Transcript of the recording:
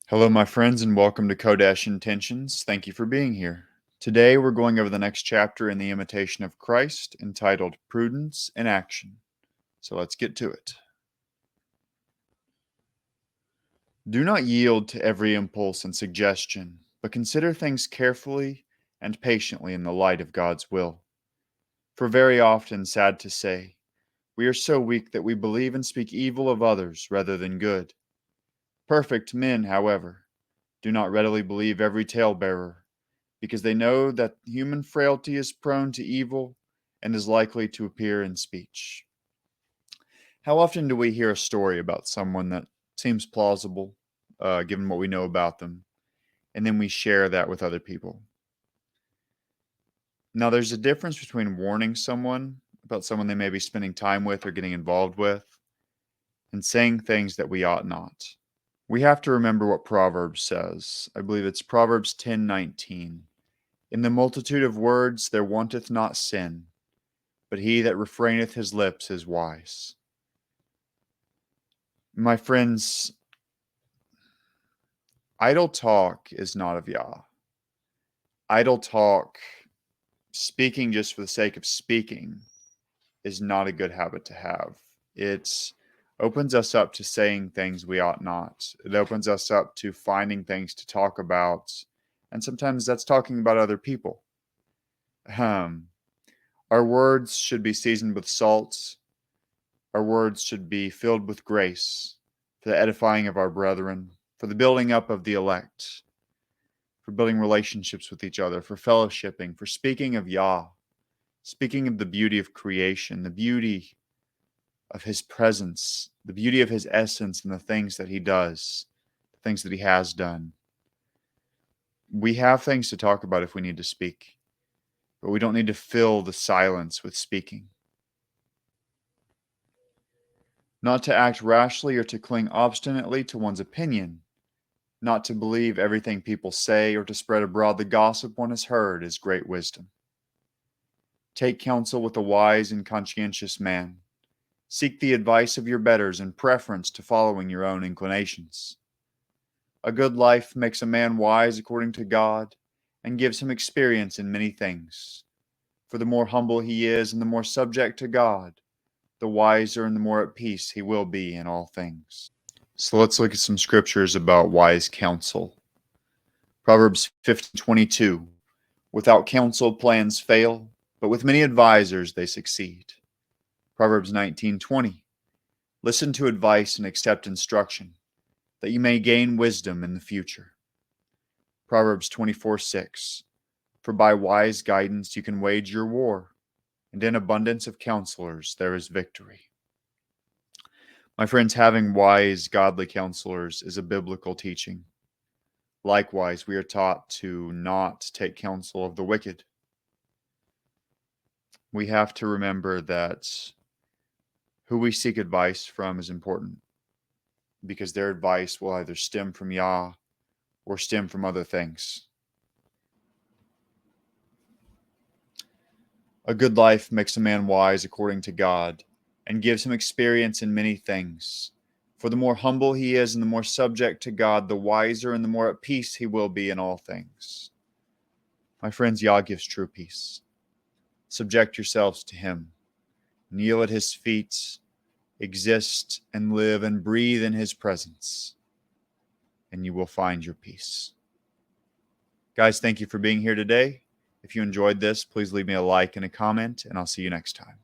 Hello, my friends, and welcome to Kodesh Intentions. Thank you for being here. Today, we're going over the next chapter in the Imitation of Christ, entitled Prudence in Action. So let's get to it. Do not yield to every impulse and suggestion, but consider things carefully and patiently in the light of God's will. For very often, sad to say, we are so weak that we believe and speak evil of others rather than good. Perfect men, however, do not readily believe every talebearer, because they know that human frailty is prone to evil and is likely to appear in speech. How often do we hear a story about someone that seems plausible, given what we know about them, and then we share that with other people? Now, there's a difference between warning someone about someone they may be spending time with or getting involved with, and saying things that we ought not. We have to remember what Proverbs says. I believe it's Proverbs 10:19. In the multitude of words there wanteth not sin, but he that refraineth his lips is wise. My friends, idle talk is not of Yah. Idle talk, speaking just for the sake of speaking, is not a good habit to have. It opens us up to saying things we ought not. It opens us up to finding things to talk about, and sometimes that's talking about other people. Our words should be seasoned with salt. Our words should be filled with grace for the edifying of our brethren, for the building up of the elect, for building relationships with each other, for fellowshipping, for speaking of Yah, speaking of the beauty of creation, the beauty of His presence, the beauty of His essence and the things that He does, the things that He has done. We have things to talk about if we need to speak, but we don't need to fill the silence with speaking. Not to act rashly or to cling obstinately to one's opinion, not to believe everything people say or to spread abroad the gossip one has heard is great wisdom. Take counsel with a wise and conscientious man. Seek the advice of your betters in preference to following your own inclinations. A good life makes a man wise according to God and gives him experience in many things. For the more humble he is and the more subject to God, the wiser and the more at peace he will be in all things. So let's look at some scriptures about wise counsel. Proverbs 15:22. Without counsel plans fail, but with many advisers they succeed. Proverbs 19:20. Listen to advice and accept instruction, that you may gain wisdom in the future. Proverbs 24:6. For by wise guidance you can wage your war, and in abundance of counselors there is victory. My friends, having wise, godly counselors is a biblical teaching. Likewise, we are taught to not take counsel of the wicked. We have to remember that who we seek advice from is important, because their advice will either stem from Yah or stem from other things. A good life makes a man wise according to God and gives him experience in many things. For the more humble he is and the more subject to God, the wiser and the more at peace he will be in all things. My friends, Yah gives true peace. Subject yourselves to Him. Kneel at His feet, exist and live and breathe in His presence, and you will find your peace. Guys, thank you for being here today. If you enjoyed this, please leave me a like and a comment, and I'll see you next time.